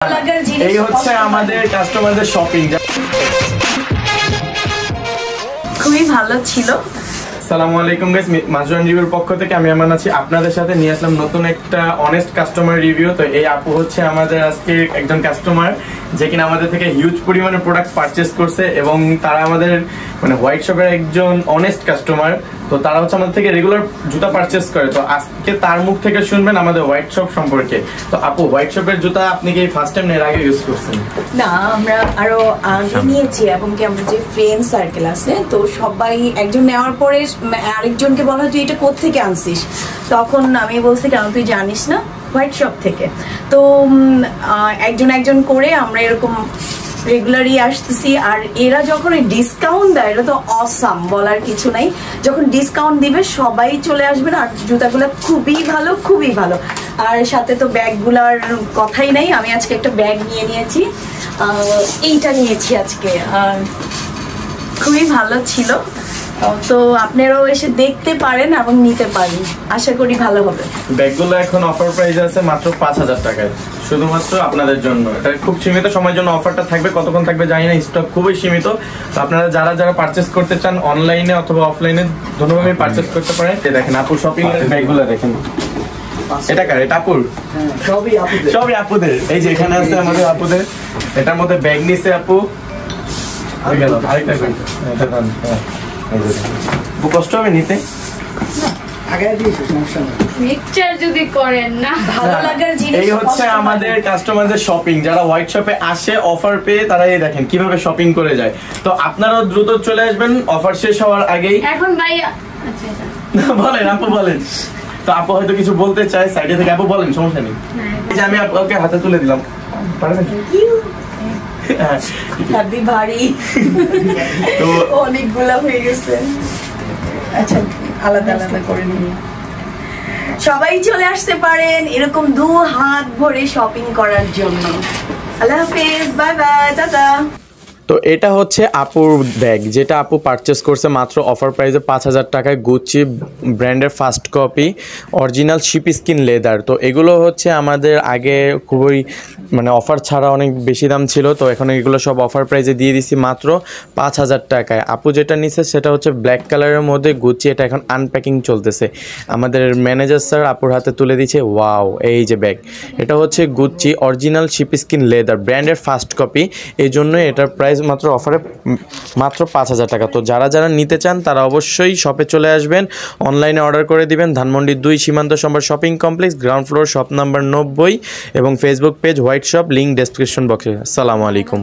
এই হচ্ছে আমাদের কাস্টমারদের শপিং, খুবই ভালো ছিল। আসসালামু আলাইকুম গাইস, মাজরান রিভিউর পক্ষ থেকে আমি আমান আছি। আপনাদের সাথে নিয়ে আসলাম নতুন একটা অনেস্ট কাস্টমার রিভিউ। তো এই আপু হচ্ছে আমাদের আজকে একজন কাস্টমার যে কিনা আমাদের থেকে হিউজ পরিমাণে প্রোডাক্ট পারচেস করছে এবং তারা আমাদের মানে হোয়াইট শপের একজন অনেস্ট কাস্টমার। তো তারা হচ্ছে আমাদের থেকে রেগুলার জুতা পারচেস করে। তো আজকে তার মুখ থেকে শুনবেন আমাদের হোয়াইট শপ সম্পর্কে। তো আপু, হোয়াইট শপের জুতা আপনি কি ফার্স্ট টাইম এর আগে ইউজ করছেন? না, আমরা আরো আগে নিয়েছি এবং কি আমাদের যে ফ্রেন্ড সার্কেল আছে তো সবাই একজন নেওয়ার পরে আরেকজনকে বলা তুই এটা কোত্থেকে আনছিস, তখন আমি বলছি কেন তুই জানিস না, হোয়াইট শপ থেকে। তো একজন করে আমরা এরকম রেগুলারই আসতেছি। আর এরা যখন ডিসকাউন্ট দেয় এটা তো অসাম, বলার কিছু নাই। যখন ডিসকাউন্ট দিবে সবাই চলে আসবেন। আর জুতাগুলো খুবই ভালো, খুবই ভালো। আর সাথে তো ব্যাগগুলার কথাই নাই। আমি আজকে একটা ব্যাগ নিয়েছি, এইটা নিয়েছি আজকে, আর খুবই ভালো ছিল। তো আপনারাও এসে দেখতে পারেন এবং নিতে পারেন, আশা করি ভালো হবে। ব্যাগগুলো এখন অফার প্রাইস আছে মাত্র 5000 টাকায়, শুধুমাত্র আপনাদের জন্য। এটা খুব সীমিত সময়ের জন্য অফারটা থাকবে, কতক্ষণ থাকবে জানি না, স্টক খুবই সীমিত। তো আপনারা যারা পারচেস করতে চান অনলাইনে অথবা অফলাইনে দুটোভাবে পারচেস করতে পারেন। দেখেন আপু শপিং এর ব্যাগগুলো দেখেন, এটা কার? এটা আপুর? সবই আপুদের। এই যে এখানে আছে আমাদের আপুদের, এটার মধ্যে ব্যাগ নিছে আপু। কষ্ট হবে নিতে? এই হচ্ছে আমাদের কাস্টমারদের শপিং, যারা হোয়াইট শপে আসে অফার পেয়ে তারা এই দেখেন কিভাবে শপিং করে যায়। তো আপনারাও দ্রুত চলে আসবেন অফার শেষ হওয়ার আগেই। এখন ভাই বলেন আপু, বলেন। তো আপু হয়তো কিছু বলতে চায় সাইডে থেকে, আপু বলেন, সমস্যা নেই। যে আমি আপনাকে হাতে তুলে দিলাম, পারবেন? ভারী তো অনেকগুলা হয়ে গেছে। আচ্ছা, আলাদা আলাদা করে নিই। সবাই চলে আসতে পারেন এরকম 2 হাত ভরে শপিং করার জন্য। আল্লাহ হাফেজ, বাই বাই, টাটা। তো এটা হচ্ছে আপুর ব্যাগ, যেটা আপু পারচেস করছে মাত্র অফার প্রাইসে 5000 টাকায়। গুচি ব্র্যান্ডের first copy, original sheep skin leather. তো এগুলো হচ্ছে আমাদের আগে খুবই মানে অফার ছাড়া অনেক বেশি দাম ছিল, তো এখন এগুলো সব অফার প্রাইসে দিয়ে দিছি মাত্র 5000 টাকায়। আপু যেটা নিচ্ছে সেটা হচ্ছে ব্ল্যাক কালারের মধ্যে গুচি, এটা এখন আনপ্যাকিং চলতেছে। আমাদের ম্যানেজার স্যার আপুর হাতে তুলে দিচ্ছে। ওয়াও, এই যে ব্যাগ, এটা হচ্ছে Gucci original sheep skin leather ব্র্যান্ডের ফার্স্ট কপি। এই জন্য এটার প্রাইস মাত্র অফারে মাত্র 5000 টাকা। তো যারা নিতে চান তারা অবশ্যই শপে চলে আসবেন, অনলাইনে অর্ডার করে দিবেন। ধানমন্ডি 2 সীমান্ত সম্ভার shopping complex, ground floor, shop number 90 এবং Facebook page white shop, link description বক্সে। আসসালামু আলাইকুম।